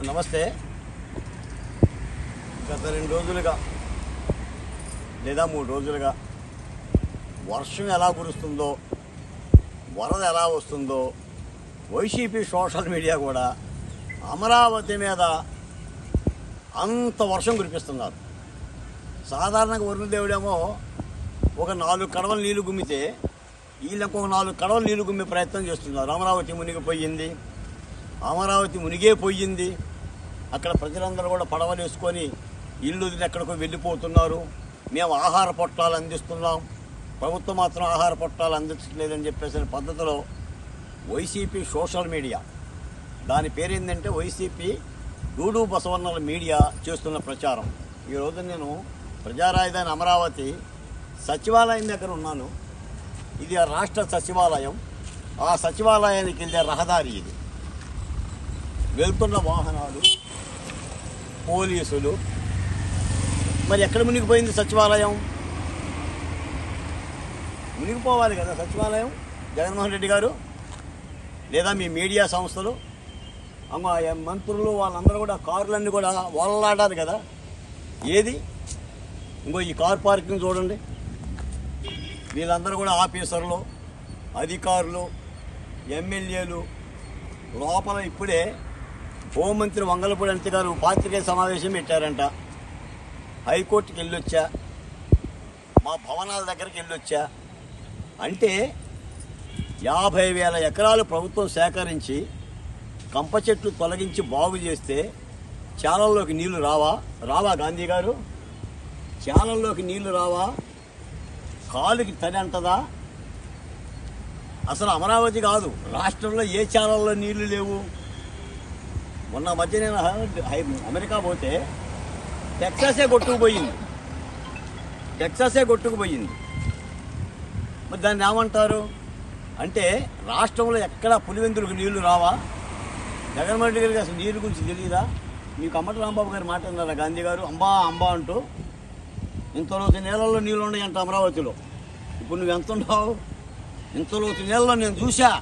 నమస్తే. గత 2 రోజులుగా లేదా 3 రోజులుగా వర్షం ఎలా కురుస్తుందో, వరద ఎలా వస్తుందో వైసీపీ సోషల్ మీడియా కూడా అమరావతి మీద అంత వర్షం కురిపిస్తున్నారు. సాధారణంగా వరుణదేవుడేమో ఒక 4 కడవలు నీళ్లు గుమ్మితే వీళ్ళు ఇంకొక 4 కడవలు నీళ్లు గుమ్మే ప్రయత్నం చేస్తున్నారు. అమరావతి మునిగిపోయింది, అమరావతి మునిగే పోయింది, అక్కడ ప్రజలందరూ కూడా పడవలు వేసుకొని ఇల్లు వదిలి ఎక్కడికో వెళ్ళిపోతున్నారు, మేము ఆహార పొట్లాలు అందిస్తున్నాం, ప్రభుత్వం మాత్రం ఆహార పొట్లాలు అందించలేదని చెప్పేసిన పద్ధతిలో వైసీపీ సోషల్ మీడియా, దాని పేరేంటంటే వైసీపీ డూడు బసవన్నల మీడియా చేస్తున్న ప్రచారం. ఈరోజు నేను ప్రజారాజధాని అమరావతి సచివాలయం దగ్గర ఉన్నాను. ఇది రాష్ట్ర సచివాలయం. ఆ సచివాలయానికి వెళ్ళే రహదారి ఇది. వెళ్తున్న వాహనాలు, పోలీసులు. మరి ఎక్కడ మునిగిపోయింది సచివాలయం? మునిగిపోవాలి కదా సచివాలయం, జగన్మోహన్ రెడ్డి గారు లేదా మీ మీడియా సంస్థలు, మంత్రులు వాళ్ళందరూ కూడా కారులన్నీ కూడా వలలాడారు కదా. ఏది? ఇంకో ఈ కార్ పార్కింగ్ చూడండి. వీళ్ళందరూ కూడా ఆఫీసర్లు, అధికారులు, ఎమ్మెల్యేలు. లోపల ఇప్పుడే హోంమంత్రి వంగలపూడి అనిత గారు పాత్రికేయ సమావేశం పెట్టారంట. హైకోర్టుకి వెళ్ళొచ్చా, మా భవనాల దగ్గరికి వెళ్ళొచ్చా అంటే 50,000 ఎకరాలు ప్రభుత్వం సేకరించి కంప చెట్లు తొలగించి బాగు చేస్తే చాలల్లోకి నీళ్లు రావా గాంధీ గారు? చాలల్లోకి నీళ్లు రావా? కాలుకి తడి అంటదా? అసలు అమరావతి కాదు, రాష్ట్రంలో ఏ చాలల్లో నీళ్లు లేవు. మొన్న మధ్య నేను అమెరికా పోతే టెక్సాసే కొట్టుకుపోయింది. మరి దాన్ని ఏమంటారు అంటే రాష్ట్రంలో ఎక్కడా పులివెందులకు నీళ్లు రావా? జగన్మోహన్ రెడ్డి గారికి అసలు నీరు గురించి తెలియదా? మీకు అంబటి రాంబాబు గారు మాట్లాడినారా గాంధీ గారు? అంబా అంటూ ఇంతలోతు నీళ్ళల్లో నీళ్ళు ఉన్నాయంట అమరావతిలో. ఇప్పుడు నువ్వు ఎంత ఉన్నావు? ఇంతలోతు నీళ్ళలో నేను చూసా.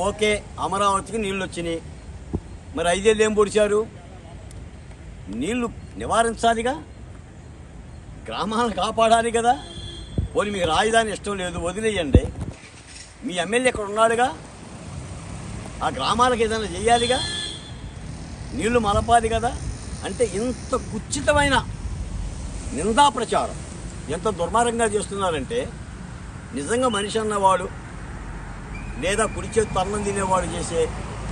ఓకే, అమరావతికి నీళ్ళు వచ్చినాయి. మరి 5 ఏళ్ళు ఏం పొడిచారు? నీళ్లు నివారించాలిగా, గ్రామాలను కాపాడాలి కదా. పోనీ మీకు రాజధాని ఇష్టం లేదు, వదిలేయండి. మీ ఎమ్మెల్యే ఇక్కడ ఉన్నాడుగా, ఆ గ్రామాలకు ఏదైనా చేయాలిగా, నీళ్లు మలపాలి కదా. అంటే ఇంత కుచితమైన నిందా ప్రచారం ఎంత దుర్మార్గంగా చేస్తున్నారంటే నిజంగా మనిషి అన్నవాడు లేదా కుడి చేతి అన్నం తినేవాడు చేసే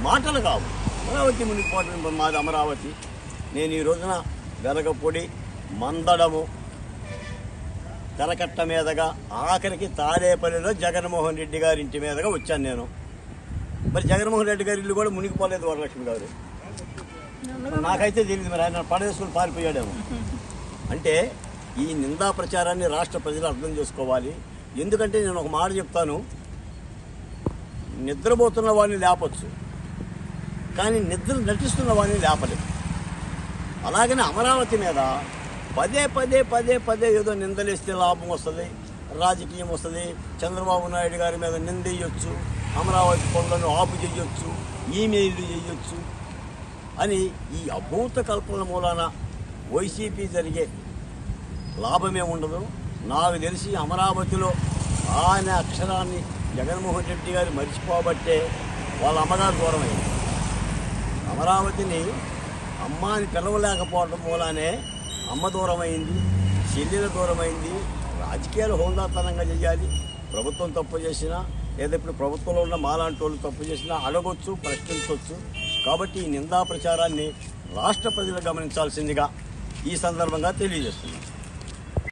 మాటలు కావు. అమరావతి మునిగిపోవడం మాది అమరావతి. నేను ఈ రోజున వెలగపొడి, మందడము, తెరకట్ట మీదగా ఆఖరికి తాడేపల్లిలో జగన్మోహన్ రెడ్డి గారి ఇంటి మీదగా వచ్చాను నేను. మరి జగన్మోహన్ రెడ్డి గారి ఇల్లు కూడా మునిగిపోలేదు వరలక్ష్మి గారు. నాకైతే తెలియదు, మరి ఆయన పడేసుకుని పారిపోయాడేమో. అంటే ఈ నిందా ప్రచారాన్ని రాష్ట్ర ప్రజలు అర్థం చేసుకోవాలి. ఎందుకంటే నేను ఒక మాట చెప్తాను, నిద్రపోతున్న వాడిని లేపచ్చు, కానీ నిద్ర నటిస్తున్న వాడిని లేపలేదు. అలాగనే అమరావతి మీద పదే ఏదో నిందలేస్తే లాభం వస్తుంది, రాజకీయం వస్తుంది, చంద్రబాబు నాయుడు గారి మీద నిందేయొచ్చు, అమరావతి పనులను ఆపు చేయొచ్చు, ఈమెయిల్లు చేయొచ్చు అని ఈ అభూత కల్పన మూలాన వైసీపీ జరిగే లాభమే ఉండదు. నాకు తెలిసి అమరావతిలో ఆయన అక్షరాన్ని జగన్మోహన్ రెడ్డి గారు మర్చిపోబట్టే వాళ్ళ అమ్మగారు దూరమైంది. అమరావతిని అమ్మ అని పిలవలేకపోవడం మూలానే అమ్మ దూరమైంది, చెల్లెల దూరమైంది. రాజకీయాలు హోందాతనంగా చేయాలి. ప్రభుత్వం తప్పు చేసినా లేదా ఇప్పుడు ప్రభుత్వంలో ఉన్న మాలాంటి వాళ్ళు తప్పు చేసినా అడగొచ్చు, ప్రశ్నించవచ్చు. కాబట్టి ఈ నిందా ప్రచారాన్ని రాష్ట్ర ప్రజలు గమనించాల్సిందిగా ఈ సందర్భంగా తెలియజేస్తున్నాను.